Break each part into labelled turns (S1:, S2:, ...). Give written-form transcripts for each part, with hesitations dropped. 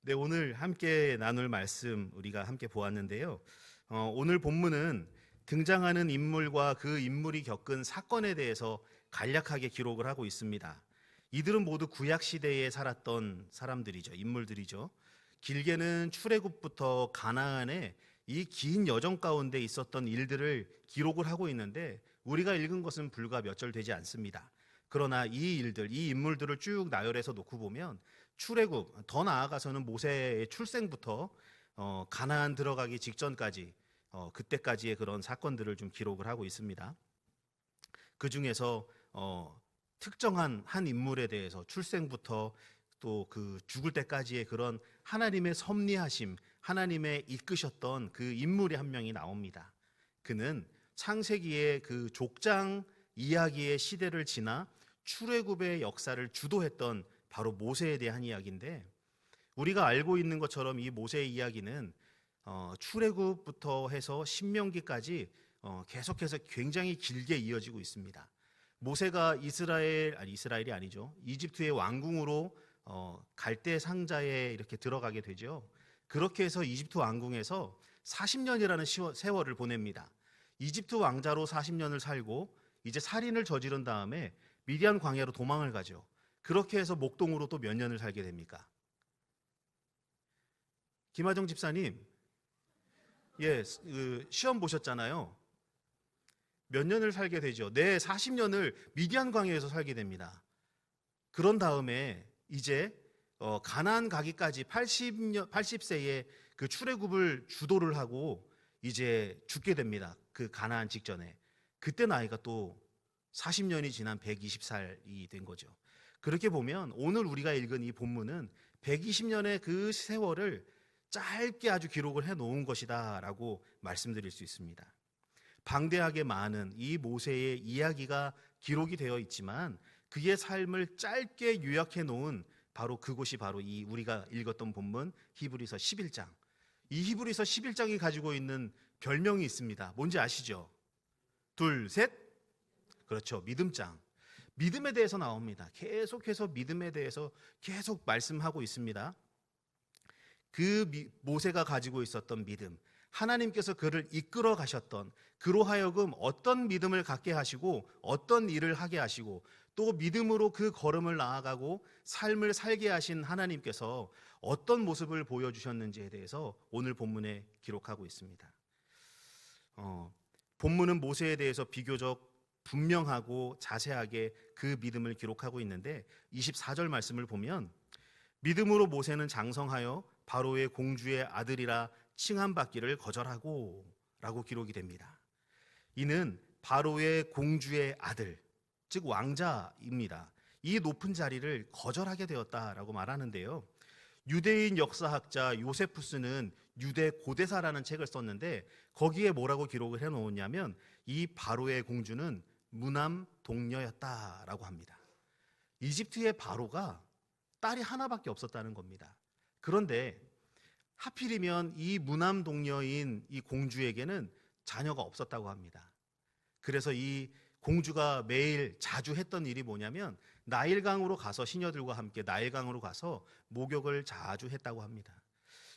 S1: 네, 오늘 함께 나눌 말씀 우리가 함께 보았는데요. 오늘 본문은 등장하는 인물과 그 인물이 겪은 사건에 대해서 간략하게 기록을 하고 있습니다. 이들은 모두 구약 시대에 살았던 사람들이죠. 인물들이죠. 길게는 출애굽부터 가나안의 이 긴 여정 가운데 있었던 일들을 기록을 하고 있는데 우리가 읽은 것은 불과 몇 절 되지 않습니다. 그러나 이 일들, 이 인물들을 쭉 나열해서 놓고 보면 출애굽, 더 나아가서는 모세의 출생부터 가나안 들어가기 직전까지 그때까지의 그런 사건들을 좀 기록을 하고 있습니다. 그 중에서 특정한 한 인물에 대해서 출생부터 또 그 죽을 때까지의 그런 하나님의 섭리하심, 하나님의 이끄셨던 그 인물이 한 명이 나옵니다. 그는 창세기의 그 족장 이야기의 시대를 지나 출애굽의 역사를 주도했던 바로 모세에 대한 이야기인데, 우리가 알고 있는 것처럼 이 모세의 이야기는 출애굽부터 해서 신명기까지 계속해서 굉장히 길게 이어지고 있습니다. 모세가 이스라엘이 아니죠. 이집트의 왕궁으로 갈대 상자에 이렇게 들어가게 되죠. 그렇게 해서 이집트 왕궁에서 40년이라는 세월을 보냅니다. 이집트 왕자로 40년을 살고 이제 살인을 저지른 다음에 미디안 광야로 도망을 가죠. 그렇게 해서 목동으로 또 몇 년을 살게 됩니까? 김하정 집사님, 시험 보셨잖아요. 몇 년을 살게 되죠? 네, 40년을 미디안 광야에서 살게 됩니다. 그런 다음에 이제 가나안 가기까지 80세에 그 출애굽을 주도를 하고 이제 죽게 됩니다. 그 가나안 직전에. 그때 나이가 또 40년이 지난 120살이 된 거죠. 그렇게 보면 오늘 우리가 읽은 이 본문은 120년의 그 세월을 짧게 아주 기록을 해놓은 것이다 라고 말씀드릴 수 있습니다. 방대하게 많은 이 모세의 이야기가 기록이 되어 있지만 그의 삶을 짧게 요약해 놓은 바로 그곳이 바로 이 우리가 읽었던 본문 히브리서 11장. 이 히브리서 11장이 가지고 있는 별명이 있습니다. 뭔지 아시죠? 둘, 셋. 그렇죠. 믿음장. 믿음에 대해서 나옵니다. 계속해서 믿음에 대해서 계속 말씀하고 있습니다. 그 모세가 가지고 있었던 믿음, 하나님께서 그를 이끌어 가셨던, 그로 하여금 어떤 믿음을 갖게 하시고 어떤 일을 하게 하시고 또 믿음으로 그 걸음을 나아가고 삶을 살게 하신 하나님께서 어떤 모습을 보여주셨는지에 대해서 오늘 본문에 기록하고 있습니다. 본문은 모세에 대해서 비교적 분명하고 자세하게 그 믿음을 기록하고 있는데 24절 말씀을 보면 믿음으로 모세는 장성하여 바로의 공주의 아들이라 칭함받기를 거절하고 라고 기록이 됩니다. 이는 바로의 공주의 아들, 즉 왕자입니다. 이 높은 자리를 거절하게 되었다라고 말하는데요. 유대인 역사학자 요세푸스는 유대 고대사라는 책을 썼는데 거기에 뭐라고 기록을 해놓았냐면 이 바로의 공주는 무남 동녀였다라고 합니다. 이집트의 바로가 딸이 하나밖에 없었다는 겁니다. 그런데 하필이면 이 무남 동녀인 이 공주에게는 자녀가 없었다고 합니다. 그래서 이 공주가 매일 자주 했던 일이 뭐냐면 나일강으로 가서 시녀들과 함께 나일강으로 가서 목욕을 자주 했다고 합니다.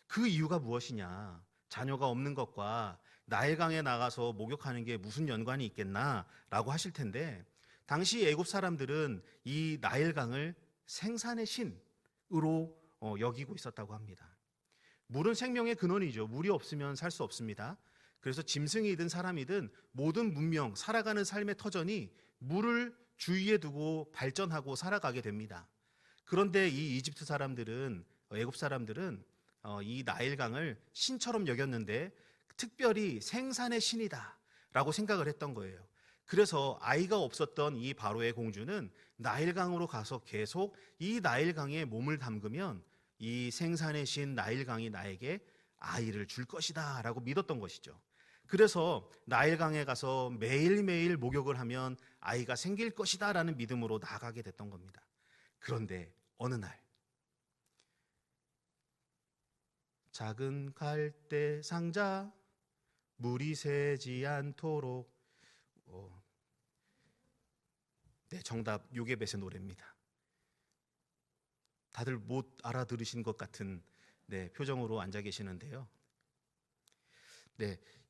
S1: 그 이유가 무엇이냐? 자녀가 없는 것과 나일강에 나가서 목욕하는 게 무슨 연관이 있겠나라고 하실 텐데 당시 애굽 사람들은 이 나일강을 생산의 신으로 여기고 있었다고 합니다. 물은 생명의 근원이죠. 물이 없으면 살 수 없습니다. 그래서 짐승이든 사람이든 모든 문명, 살아가는 삶의 터전이 물을 주위에 두고 발전하고 살아가게 됩니다. 그런데 이 이집트 사람들은, 애굽 사람들은 이 나일강을 신처럼 여겼는데 특별히 생산의 신이다 라고 생각을 했던 거예요. 그래서 아이가 없었던 이 바로의 공주는 나일강으로 가서 계속 이 나일강에 몸을 담그면 이 생산의 신 나일강이 나에게 아이를 줄 것이다 라고 믿었던 것이죠. 그래서 나일강에 가서 매일매일 목욕을 하면 아이가 생길 것이다 라는 믿음으로 나아가게 됐던 겁니다. 그런데 어느 날 작은 갈대 상자 물이 새지 않도록 정답 요게벳의 노래입니다. 다들 못 알아들으신 것 같은 표정으로 앉아 계시는데요.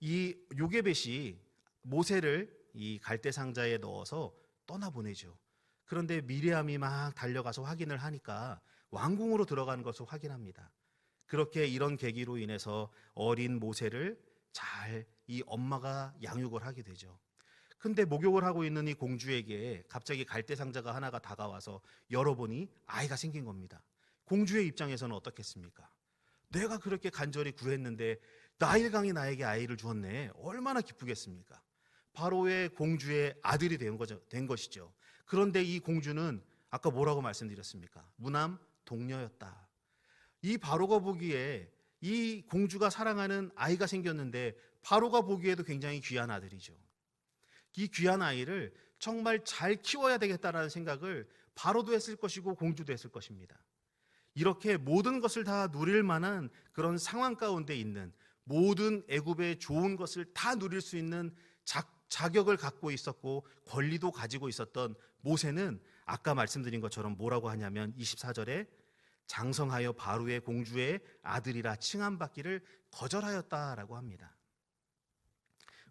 S1: 이 요게벳이 모세를 이 갈대 상자에 넣어서 떠나보내죠. 그런데 미리암이 막 달려가서 확인을 하니까 왕궁으로 들어가는 것을 확인합니다. 그렇게 이런 계기로 인해서 어린 모세를 잘 이 엄마가 양육을 하게 되죠. 근데 목욕을 하고 있는 이 공주에게 갑자기 갈대 상자가 하나가 다가와서 열어보니 아이가 생긴 겁니다. 공주의 입장에서는 어떻겠습니까? 내가 그렇게 간절히 구했는데 나일강이 나에게 아이를 주었네. 얼마나 기쁘겠습니까? 바로의 공주의 아들이 된 것이죠. 그런데 이 공주는 아까 뭐라고 말씀드렸습니까? 무남 동녀였다. 이 바로가 보기에 이 공주가 사랑하는 아이가 생겼는데 바로가 보기에도 굉장히 귀한 아들이죠. 이 귀한 아이를 정말 잘 키워야 되겠다라는 생각을 바로도 했을 것이고 공주도 했을 것입니다. 이렇게 모든 것을 다 누릴 만한 그런 상황 가운데 있는, 모든 애굽의 좋은 것을 다 누릴 수 있는 자격을 갖고 있었고 권리도 가지고 있었던 모세는 아까 말씀드린 것처럼 뭐라고 하냐면 24절에 장성하여 바로의 공주의 아들이라 칭함받기를 거절하였다라고 합니다.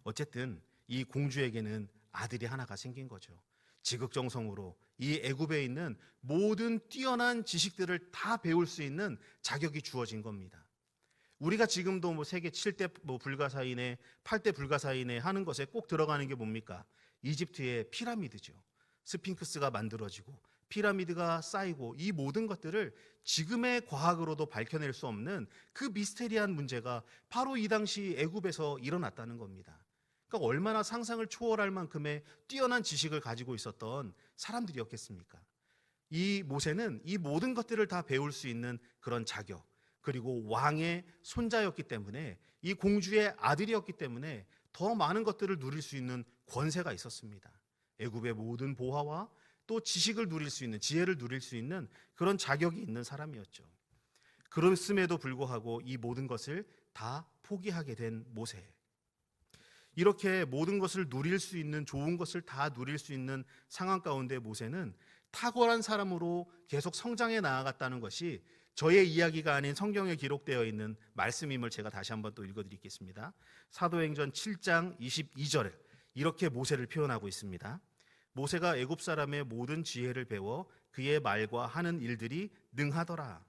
S1: 어쨌든 이 공주에게는 아들이 하나가 생긴 거죠. 지극정성으로 이 애굽에 있는 모든 뛰어난 지식들을 다 배울 수 있는 자격이 주어진 겁니다. 우리가 지금도 세계 7대 불가사의네, 8대 불가사의네 하는 것에 꼭 들어가는 게 뭡니까? 이집트의 피라미드죠. 스핑크스가 만들어지고 피라미드가 쌓이고 이 모든 것들을 지금의 과학으로도 밝혀낼 수 없는 그 미스테리한 문제가 바로 이 당시 애굽에서 일어났다는 겁니다. 그러니까 얼마나 상상을 초월할 만큼의 뛰어난 지식을 가지고 있었던 사람들이었겠습니까? 이 모세는 이 모든 것들을 다 배울 수 있는 그런 자격, 그리고 왕의 손자였기 때문에, 이 공주의 아들이었기 때문에 더 많은 것들을 누릴 수 있는 권세가 있었습니다. 애굽의 모든 보화와 또 지식을 누릴 수 있는, 지혜를 누릴 수 있는 그런 자격이 있는 사람이었죠. 그렇음에도 불구하고 이 모든 것을 다 포기하게 된 모세. 이렇게 모든 것을 누릴 수 있는, 좋은 것을 다 누릴 수 있는 상황 가운데 모세는 탁월한 사람으로 계속 성장해 나아갔다는 것이 저의 이야기가 아닌 성경에 기록되어 있는 말씀임을 제가 다시 한번 또 읽어드리겠습니다. 사도행전 7장 22절에 이렇게 모세를 표현하고 있습니다. 모세가 애굽 사람의 모든 지혜를 배워 그의 말과 하는 일들이 능하더라.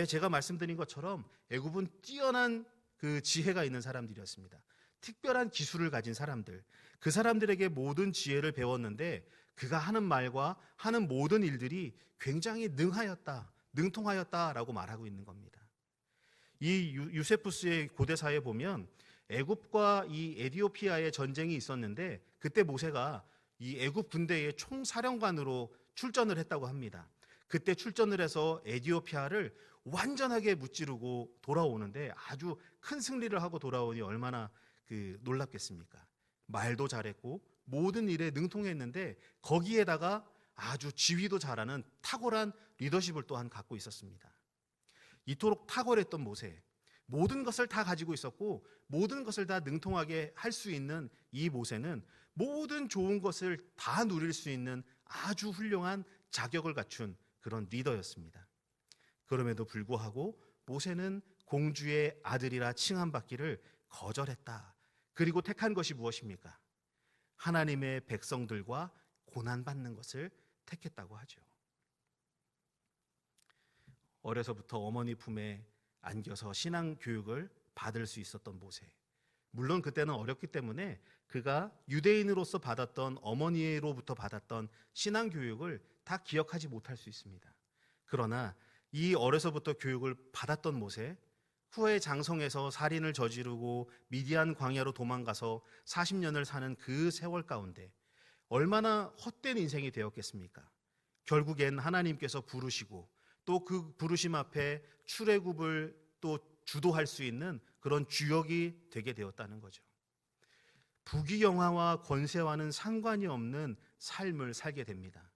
S1: 제가 말씀드린 것처럼 애굽은 뛰어난 그 지혜가 있는 사람들이었습니다. 특별한 기술을 가진 사람들, 그 사람들에게 모든 지혜를 배웠는데 그가 하는 말과 하는 모든 일들이 굉장히 능통하였다라고 말하고 있는 겁니다. 이 유세푸스의 고대사에 보면 애굽과 이 에디오피아의 전쟁이 있었는데 그때 모세가 이 애굽 군대의 총사령관으로 출전을 했다고 합니다. 그때 출전을 해서 에디오피아를 완전하게 무찌르고 돌아오는데 아주 큰 승리를 하고 돌아오니 얼마나 놀랍겠습니까? 말도 잘했고 모든 일에 능통했는데 거기에다가 아주 지휘도 잘하는 탁월한 리더십을 또한 갖고 있었습니다. 이토록 탁월했던 모세, 모든 것을 다 가지고 있었고 모든 것을 다 능통하게 할 수 있는 이 모세는 모든 좋은 것을 다 누릴 수 있는 아주 훌륭한 자격을 갖춘 그런 리더였습니다. 그럼에도 불구하고 모세는 공주의 아들이라 칭함받기를 거절했다. 그리고 택한 것이 무엇입니까? 하나님의 백성들과 고난받는 것을 택했다고 하죠. 어려서부터 어머니 품에 안겨서 신앙 교육을 받을 수 있었던 모세. 물론 그때는 어렸기 때문에 그가 유대인으로서 받았던, 어머니로부터 받았던 신앙 교육을 다 기억하지 못할 수 있습니다. 그러나 이 어려서부터 교육을 받았던 모세, 후에 장성에서 살인을 저지르고 미디안 광야로 도망가서 40년을 사는 그 세월 가운데 얼마나 헛된 인생이 되었겠습니까? 결국엔 하나님께서 부르시고 또 그 부르심 앞에 출애굽을 또 주도할 수 있는 그런 주역이 되게 되었다는 거죠. 부귀영화와 권세와는 상관이 없는 삶을 살게 됩니다.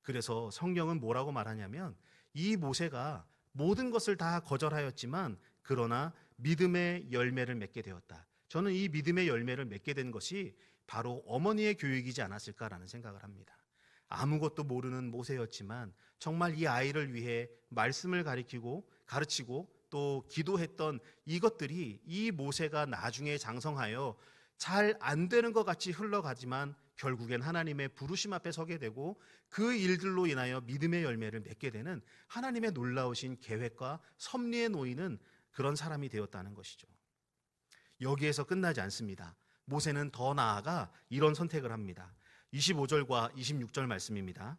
S1: 그래서 성경은 뭐라고 말하냐면 이 모세가 모든 것을 다 거절하였지만 그러나 믿음의 열매를 맺게 되었다. 저는 이 믿음의 열매를 맺게 된 것이 바로 어머니의 교육이지 않았을까라는 생각을 합니다. 아무것도 모르는 모세였지만 정말 이 아이를 위해 말씀을 가르치고 또 기도했던 이것들이 이 모세가 나중에 장성하여 잘 안 되는 것 같이 흘러가지만 결국엔 하나님의 부르심 앞에 서게 되고 그 일들로 인하여 믿음의 열매를 맺게 되는 하나님의 놀라우신 계획과 섭리에 놓이는 그런 사람이 되었다는 것이죠. 여기에서 끝나지 않습니다. 모세는 더 나아가 이런 선택을 합니다. 25절과 26절 말씀입니다.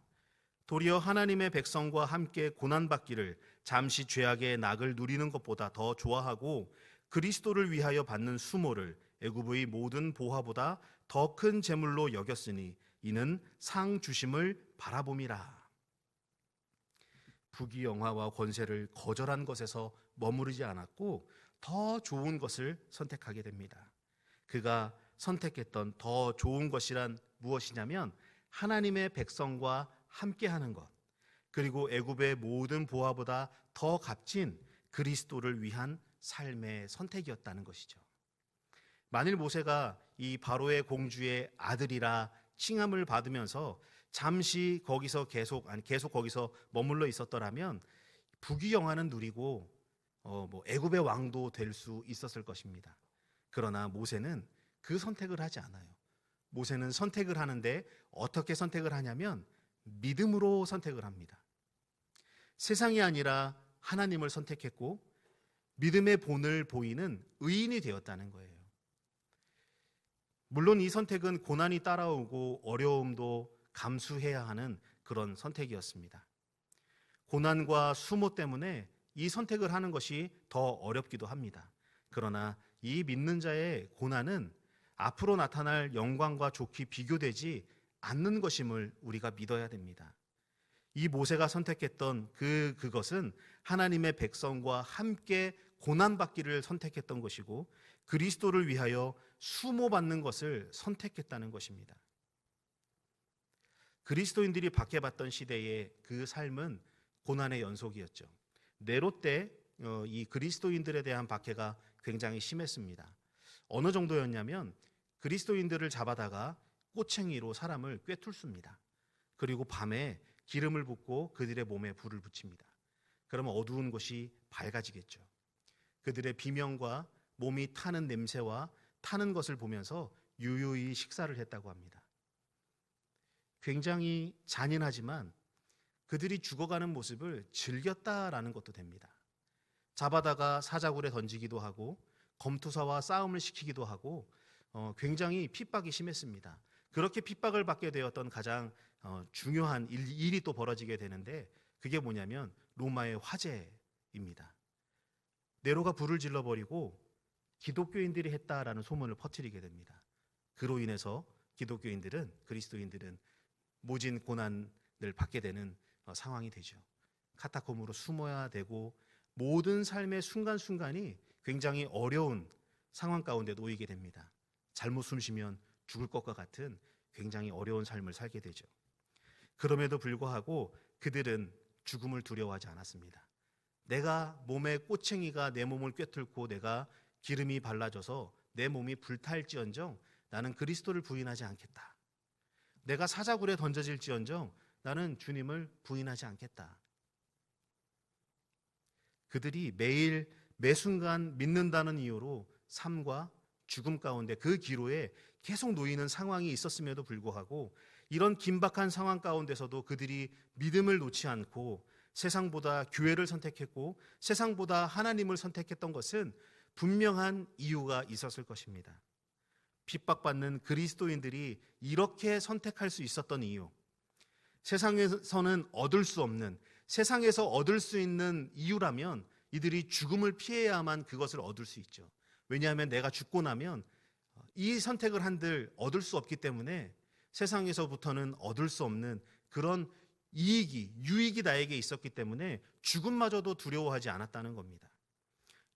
S1: 도리어 하나님의 백성과 함께 고난받기를 잠시 죄악의 낙을 누리는 것보다 더 좋아하고 그리스도를 위하여 받는 수모를 애굽의 모든 보화보다 더 큰 재물로 여겼으니 이는 상 주심을 바라봄이라. 부귀영화와 권세를 거절한 것에서 머무르지 않았고 더 좋은 것을 선택하게 됩니다. 그가 선택했던 더 좋은 것이란 무엇이냐면 하나님의 백성과 함께하는 것, 그리고 애굽의 모든 보화보다 더 값진 그리스도를 위한 삶의 선택이었다는 것이죠. 만일 모세가 이 바로의 공주의 아들이라 칭함을 받으면서 잠시 거기서 계속 거기서 머물러 있었더라면 부귀영화는 누리고 애굽의 왕도 될 수 있었을 것입니다. 그러나 모세는 그 선택을 하지 않아요. 모세는 선택을 하는데 어떻게 선택을 하냐면 믿음으로 선택을 합니다. 세상이 아니라 하나님을 선택했고 믿음의 본을 보이는 의인이 되었다는 거예요. 물론 이 선택은 고난이 따라오고 어려움도 감수해야 하는 그런 선택이었습니다. 고난과 수모 때문에 이 선택을 하는 것이 더 어렵기도 합니다. 그러나 이 믿는 자의 고난은 앞으로 나타날 영광과 좋게 비교되지 않는 것임을 우리가 믿어야 됩니다. 이 모세가 선택했던 그것은 하나님의 백성과 함께 고난받기를 선택했던 것이고 그리스도를 위하여 수모받는 것을 선택했다는 것입니다. 그리스도인들이 박해받던 시대의 그 삶은 고난의 연속이었죠. 네로 때 이 그리스도인들에 대한 박해가 굉장히 심했습니다. 어느 정도였냐면 그리스도인들을 잡아다가 꼬챙이로 사람을 꿰뚫습니다. 그리고 밤에 기름을 붓고 그들의 몸에 불을 붙입니다. 그러면 어두운 곳이 밝아지겠죠. 그들의 비명과 몸이 타는 냄새와 타는 것을 보면서 유유히 식사를 했다고 합니다. 굉장히 잔인하지만 그들이 죽어가는 모습을 즐겼다라는 것도 됩니다. 잡아다가 사자굴에 던지기도 하고 검투사와 싸움을 시키기도 하고 굉장히 핍박이 심했습니다. 그렇게 핍박을 받게 되었던 가장 중요한 일이 또 벌어지게 되는데 그게 뭐냐면 로마의 화재입니다. 네로가 불을 질러버리고 기독교인들이 했다라는 소문을 퍼뜨리게 됩니다. 그로 인해서 그리스도인들은 모진 고난을 받게 되는 상황이 되죠. 카타콤으로 숨어야 되고 모든 삶의 순간순간이 굉장히 어려운 상황 가운데 놓이게 됩니다. 잘못 숨 쉬면 죽을 것과 같은 굉장히 어려운 삶을 살게 되죠. 그럼에도 불구하고 그들은 죽음을 두려워하지 않았습니다. 내가 몸에 꼬챙이가 내 몸을 꿰뚫고 내가 기름이 발라져서 내 몸이 불탈지언정 나는 그리스도를 부인하지 않겠다. 내가 사자굴에 던져질지언정 나는 주님을 부인하지 않겠다. 그들이 매일 매순간 믿는다는 이유로 삶과 죽음 가운데 그 기로에 계속 놓이는 상황이 있었음에도 불구하고 이런 긴박한 상황 가운데서도 그들이 믿음을 놓지 않고 세상보다 교회를 선택했고 세상보다 하나님을 선택했던 것은 분명한 이유가 있었을 것입니다. 핍박받는 그리스도인들이 이렇게 선택할 수 있었던 이유, 세상에서는 얻을 수 없는, 세상에서 얻을 수 있는 이유라면 이들이 죽음을 피해야만 그것을 얻을 수 있죠. 왜냐하면 내가 죽고 나면 이 선택을 한들 얻을 수 없기 때문에 세상에서부터는 얻을 수 없는 그런 유익이 나에게 있었기 때문에 죽음마저도 두려워하지 않았다는 겁니다.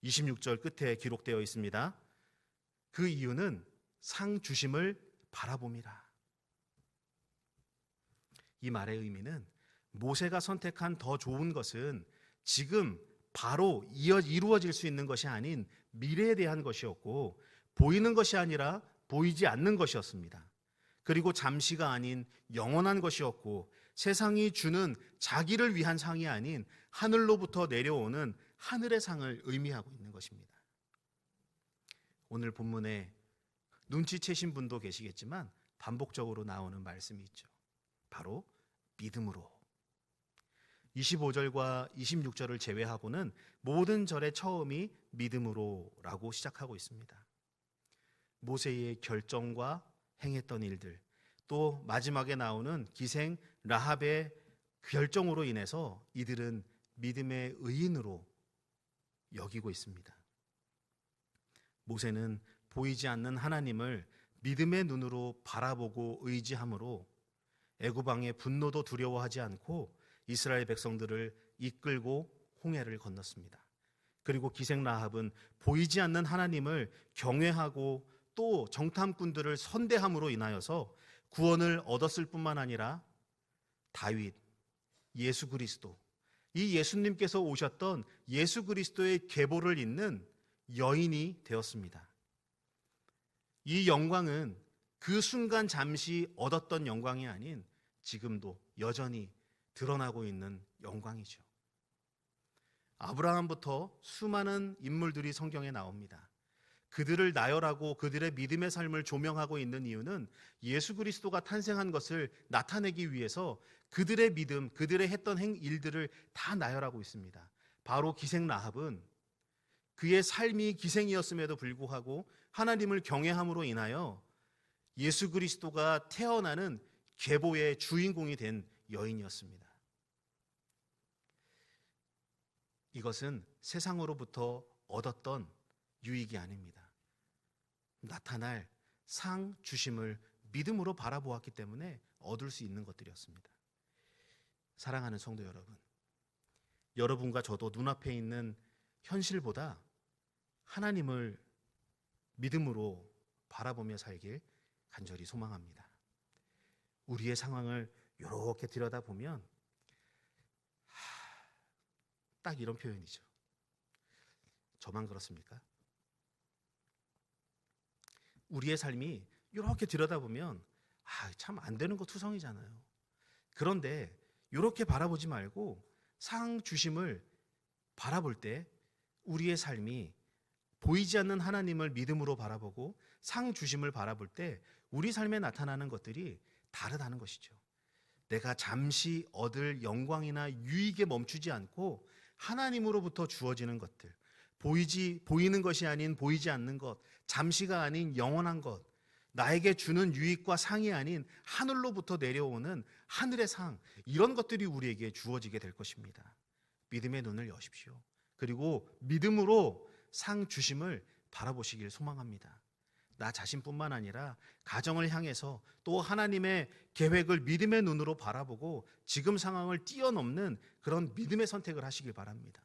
S1: 26절 끝에 기록되어 있습니다. 그 이유는 상 주심을 바라봄이라. 이 말의 의미는 모세가 선택한 더 좋은 것은 지금 바로 이루어질 수 있는 것이 아닌 미래에 대한 것이었고 보이는 것이 아니라 보이지 않는 것이었습니다. 그리고 잠시가 아닌 영원한 것이었고 세상이 주는 자기를 위한 상이 아닌 하늘로부터 내려오는 하늘의 상을 의미하고 있는 것입니다. 오늘 본문에 눈치채신 분도 계시겠지만 반복적으로 나오는 말씀이 있죠. 바로 믿음으로. 25절과 26절을 제외하고는 모든 절의 처음이 믿음으로라고 시작하고 있습니다. 모세의 결정과 행했던 일들, 또 마지막에 나오는 기생 라합의 결정으로 인해서 이들은 믿음의 의인으로 여기고 있습니다. 모세는 보이지 않는 하나님을 믿음의 눈으로 바라보고 의지함으로 애굽 왕의 분노도 두려워하지 않고 이스라엘 백성들을 이끌고 홍해를 건넜습니다. 그리고 기생 라합은 보이지 않는 하나님을 경외하고 또 정탐꾼들을 선대함으로 인하여서 구원을 얻었을 뿐만 아니라 다윗, 예수 그리스도, 이 예수님께서 오셨던 예수 그리스도의 계보를 잇는 여인이 되었습니다. 이 영광은 그 순간 잠시 얻었던 영광이 아닌 지금도 여전히 드러나고 있는 영광이죠. 아브라함부터 수많은 인물들이 성경에 나옵니다. 그들을 나열하고 그들의 믿음의 삶을 조명하고 있는 이유는 예수 그리스도가 탄생한 것을 나타내기 위해서 그들의 믿음, 그들의 했던 일들을 다 나열하고 있습니다. 바로 기생 라합은 그의 삶이 기생이었음에도 불구하고 하나님을 경외함으로 인하여 예수 그리스도가 태어나는 계보의 주인공이 된 여인이었습니다. 이것은 세상으로부터 얻었던 유익이 아닙니다. 나타날 상 주심을 믿음으로 바라보았기 때문에 얻을 수 있는 것들이었습니다. 사랑하는 성도 여러분, 여러분과 저도 눈앞에 있는 현실보다 하나님을 믿음으로 바라보며 살길 간절히 소망합니다. 우리의 상황을 이렇게 들여다보면 딱 이런 표현이죠. 저만 그렇습니까? 우리의 삶이 이렇게 들여다보면 참 안 되는 거 투성이잖아요. 그런데 이렇게 바라보지 말고 상 주심을 바라볼 때 우리의 삶이 보이지 않는 하나님을 믿음으로 바라보고 상 주심을 바라볼 때 우리 삶에 나타나는 것들이 다르다는 것이죠. 내가 잠시 얻을 영광이나 유익에 멈추지 않고 하나님으로부터 주어지는 것들, 보이는 것이 아닌 보이지 않는 것, 잠시가 아닌 영원한 것, 나에게 주는 유익과 상이 아닌 하늘로부터 내려오는 하늘의 상, 이런 것들이 우리에게 주어지게 될 것입니다. 믿음의 눈을 여십시오. 그리고 믿음으로 상 주심을 바라보시길 소망합니다. 나 자신뿐만 아니라 가정을 향해서 또 하나님의 계획을 믿음의 눈으로 바라보고 지금 상황을 뛰어넘는 그런 믿음의 선택을 하시길 바랍니다.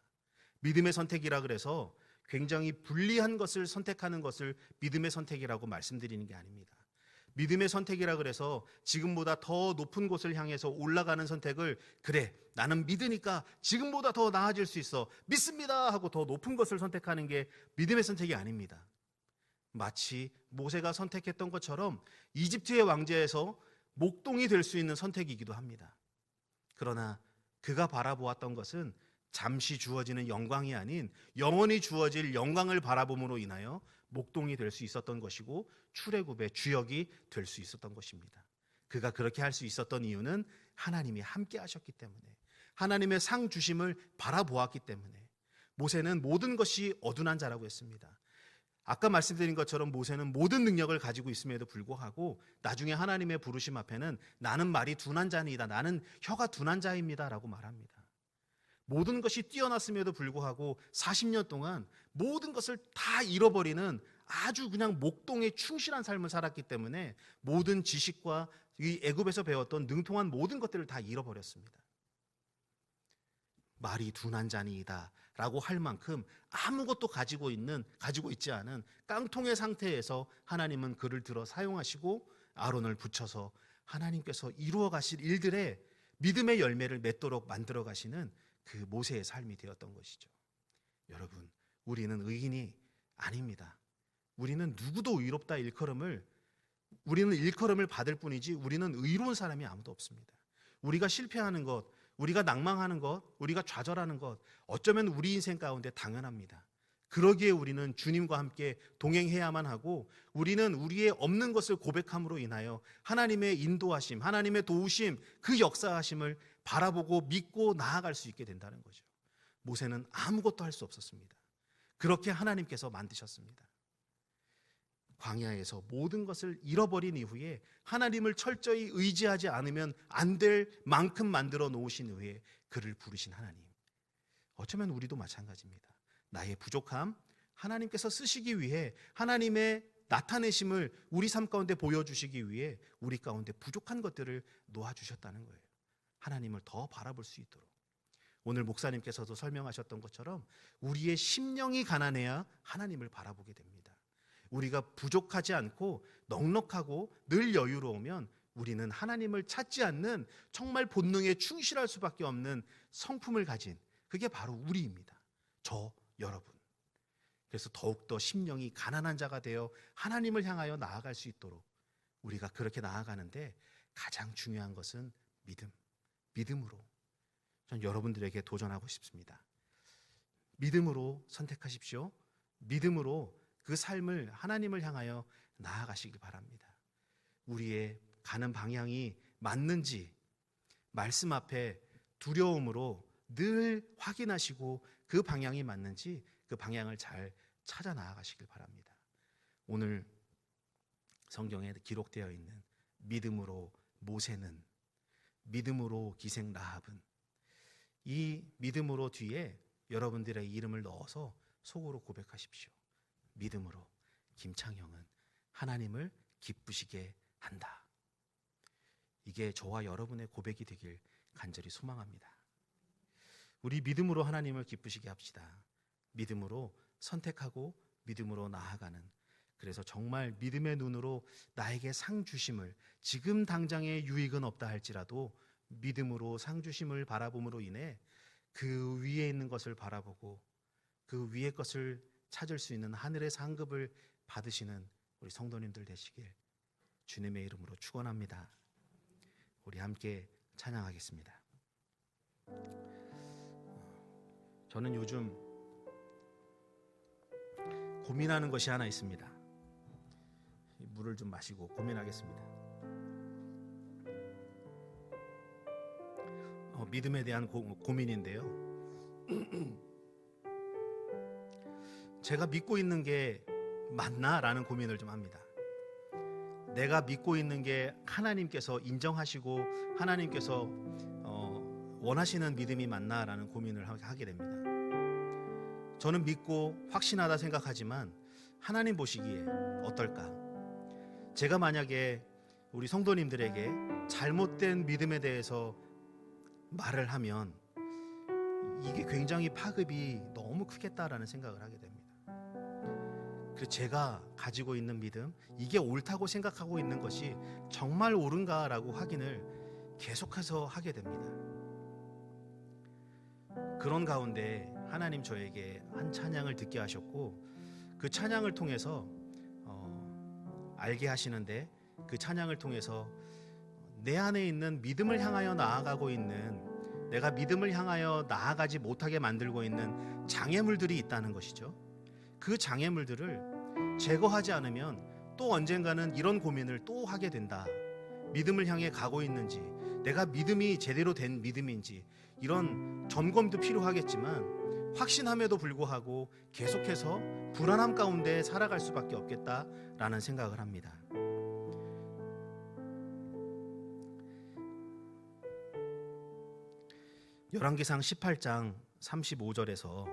S1: 믿음의 선택이라 그래서 굉장히 불리한 것을 선택하는 것을 믿음의 선택이라고 말씀드리는 게 아닙니다. 믿음의 선택이라 그래서 지금보다 더 높은 곳을 향해서 올라가는 선택을 그래 나는 믿으니까 지금보다 더 나아질 수 있어 믿습니다 하고 더 높은 것을 선택하는 게 믿음의 선택이 아닙니다. 마치 모세가 선택했던 것처럼 이집트의 왕제에서 목동이 될 수 있는 선택이기도 합니다. 그러나 그가 바라보았던 것은 잠시 주어지는 영광이 아닌 영원히 주어질 영광을 바라봄으로 인하여 목동이 될 수 있었던 것이고 출애굽의 주역이 될 수 있었던 것입니다. 그가 그렇게 할 수 있었던 이유는 하나님이 함께 하셨기 때문에, 하나님의 상 주심을 바라보았기 때문에. 모세는 모든 것이 어둔한 자라고 했습니다. 아까 말씀드린 것처럼 모세는 모든 능력을 가지고 있음에도 불구하고 나중에 하나님의 부르심 앞에는 나는 말이 둔한 자니이다, 나는 혀가 둔한 자입니다 라고 말합니다. 모든 것이 뛰어났음에도 불구하고 40년 동안 모든 것을 다 잃어버리는 아주 그냥 목동에 충실한 삶을 살았기 때문에 모든 지식과 이 애굽에서 배웠던 능통한 모든 것들을 다 잃어버렸습니다. 말이 둔한 자니이다 라고 할 만큼 아무것도 가지고 있지 않은 깡통의 상태에서 하나님은 그를 들어 사용하시고 아론을 붙여서 하나님께서 이루어 가실 일들의 믿음의 열매를 맺도록 만들어 가시는 그 모세의 삶이 되었던 것이죠. 여러분, 우리는 의인이 아닙니다. 우리는 누구도 우리는 일컬음을 받을 뿐이지 우리는 의로운 사람이 아무도 없습니다. 우리가 실패하는 것, 우리가 낭망하는 것, 우리가 좌절하는 것, 어쩌면 우리 인생 가운데 당연합니다. 그러기에 우리는 주님과 함께 동행해야만 하고, 우리는 우리의 없는 것을 고백함으로 인하여 하나님의 인도하심, 하나님의 도우심, 그 역사하심을 바라보고 믿고 나아갈 수 있게 된다는 거죠. 모세는 아무것도 할 수 없었습니다. 그렇게 하나님께서 만드셨습니다. 광야에서 모든 것을 잃어버린 이후에 하나님을 철저히 의지하지 않으면 안 될 만큼 만들어 놓으신 후에 그를 부르신 하나님. 어쩌면 우리도 마찬가지입니다. 나의 부족함, 하나님께서 쓰시기 위해 하나님의 나타내심을 우리 삶 가운데 보여주시기 위해 우리 가운데 부족한 것들을 놓아주셨다는 거예요. 하나님을 더 바라볼 수 있도록. 오늘 목사님께서도 설명하셨던 것처럼 우리의 심령이 가난해야 하나님을 바라보게 됩니다. 우리가 부족하지 않고 넉넉하고 늘 여유로우면 우리는 하나님을 찾지 않는 정말 본능에 충실할 수밖에 없는 성품을 가진, 그게 바로 우리입니다. 저 여러분. 그래서 더욱더 심령이 가난한 자가 되어 하나님을 향하여 나아갈 수 있도록 우리가 그렇게 나아가는데 가장 중요한 것은 믿음으로 전 여러분들에게 도전하고 싶습니다. 믿음으로 선택하십시오. 믿음으로 그 삶을 하나님을 향하여 나아가시기 바랍니다. 우리의 가는 방향이 맞는지 말씀 앞에 두려움으로 늘 확인하시고 그 방향이 맞는지 그 방향을 잘 찾아 나아가시길 바랍니다. 오늘 성경에 기록되어 있는 믿음으로 모세는, 믿음으로 기생 라합은, 이 믿음으로 뒤에 여러분들의 이름을 넣어서 속으로 고백하십시오. 믿음으로 김창형은 하나님을 기쁘시게 한다. 이게 저와 여러분의 고백이 되길 간절히 소망합니다. 우리 믿음으로 하나님을 기쁘시게 합시다. 믿음으로 선택하고 믿음으로 나아가는, 그래서 정말 믿음의 눈으로 나에게 상 주심을, 지금 당장의 유익은 없다 할지라도 믿음으로 상 주심을 바라봄으로 인해 그 위에 있는 것을 바라보고 그 위의 것을 찾을 수 있는 하늘의 상급을 받으시는 우리 성도님들 되시길 주님의 이름으로 축원합니다. 우리 함께 찬양하겠습니다. 저는 요즘 고민하는 것이 하나 있습니다. 물을 좀 마시고 고민하겠습니다. 믿음에 대한 고민인데요. 제가 믿고 있는 게 맞나라는 고민을 좀 합니다. 내가 믿고 있는 게 하나님께서 인정하시고 하나님께서 원하시는 믿음이 맞나라는 고민을 하게 됩니다. 저는 믿고 확신하다 생각하지만 하나님 보시기에 어떨까? 제가 만약에 우리 성도님들에게 잘못된 믿음에 대해서 말을 하면 이게 굉장히 파급이 너무 크겠다라는 생각을 하게 됩니다. 그래서 제가 가지고 있는 믿음, 이게 옳다고 생각하고 있는 것이 정말 옳은가라고 확인을 계속해서 하게 됩니다. 그런 가운데 하나님 저에게 한 찬양을 듣게 하셨고, 그 찬양을 통해서 알게 하시는데, 그 찬양을 통해서 내 안에 있는 믿음을 향하여 나아가고 있는, 내가 믿음을 향하여 나아가지 못하게 만들고 있는 장애물들이 있다는 것이죠. 그 장애물들을 제거하지 않으면 또 언젠가는 이런 고민을 또 하게 된다. 믿음을 향해 가고 있는지, 내가 믿음이 제대로 된 믿음인지, 이런 점검도 필요하겠지만 확신함에도 불구하고 계속해서 불안함 가운데 살아갈 수밖에 없겠다라는 생각을 합니다. 열왕기상 18장 35절에서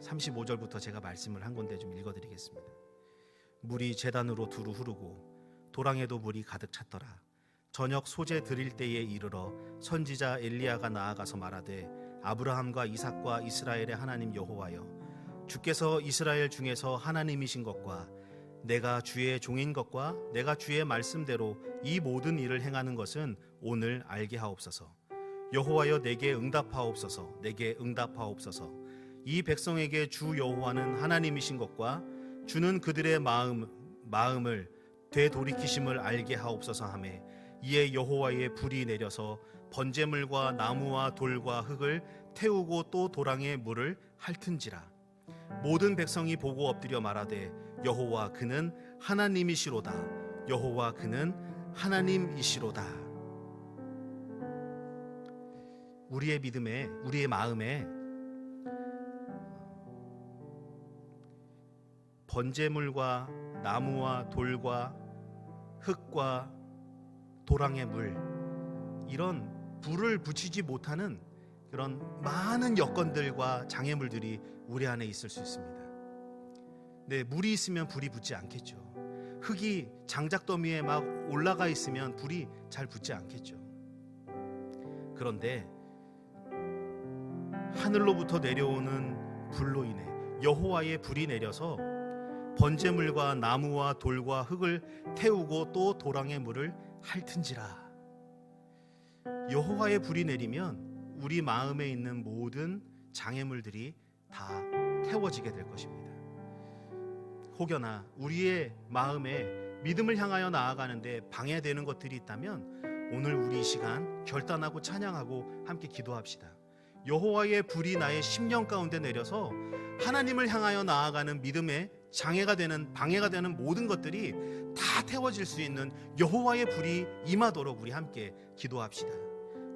S1: 35절부터 제가 말씀을 한 건데 좀 읽어드리겠습니다. 물이 제단으로 두루 흐르고 도랑에도 물이 가득 찼더라. 저녁 소재 드릴 때에 이르러 선지자 엘리야가 나아가서 말하되, 아브라함과 이삭과 이스라엘의 하나님 여호와여, 주께서 이스라엘 중에서 하나님이신 것과 내가 주의 종인 것과 내가 주의 말씀대로 이 모든 일을 행하는 것은 오늘 알게 하옵소서. 여호와여, 내게 응답하옵소서. 내게 응답하옵소서. 이 백성에게 주 여호와는 하나님이신 것과 주는 그들의 마음을 되돌이키심을 알게 하옵소서 하매, 이에 여호와의 불이 내려서 번제물과 나무와 돌과 흙을 태우고 또 도랑의 물을 핥은지라. 모든 백성이 보고 엎드려 말하되 여호와 그는 하나님이시로다. 여호와 그는 하나님이시로다. 우리의 믿음에, 우리의 마음에 번제물과 나무와 돌과 흙과 도랑의 물, 이런 불을 붙이지 못하는 그런 많은 여건들과 장애물들이 우리 안에 있을 수 있습니다. 네, 물이 있으면 불이 붙지 않겠죠. 흙이 장작더미에 막 올라가 있으면 불이 잘 붙지 않겠죠. 그런데 하늘로부터 내려오는 불로 인해 여호와의 불이 내려서 번제물과 나무와 돌과 흙을 태우고 또 도랑의 물을 핥은지라. 여호와의 불이 내리면 우리 마음에 있는 모든 장애물들이 다 태워지게 될 것입니다. 혹여나 우리의 마음에 믿음을 향하여 나아가는데 방해되는 것들이 있다면 오늘 우리 이 시간 결단하고 찬양하고 함께 기도합시다. 여호와의 불이 나의 심령 가운데 내려서 하나님을 향하여 나아가는 믿음에 장애가 되는, 방해가 되는 모든 것들이 다 태워질 수 있는 여호와의 불이 임하도록 우리 함께 기도합시다.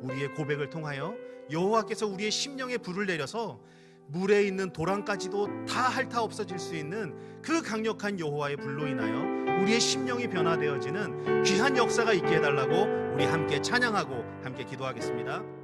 S1: 우리의 고백을 통하여 여호와께서 우리의 심령에 불을 내려서 물에 있는 도랑까지도 다 핥아 없어질 수 있는 그 강력한 여호와의 불로 인하여 우리의 심령이 변화되어지는 귀한 역사가 있게 해달라고 우리 함께 찬양하고 함께 기도하겠습니다.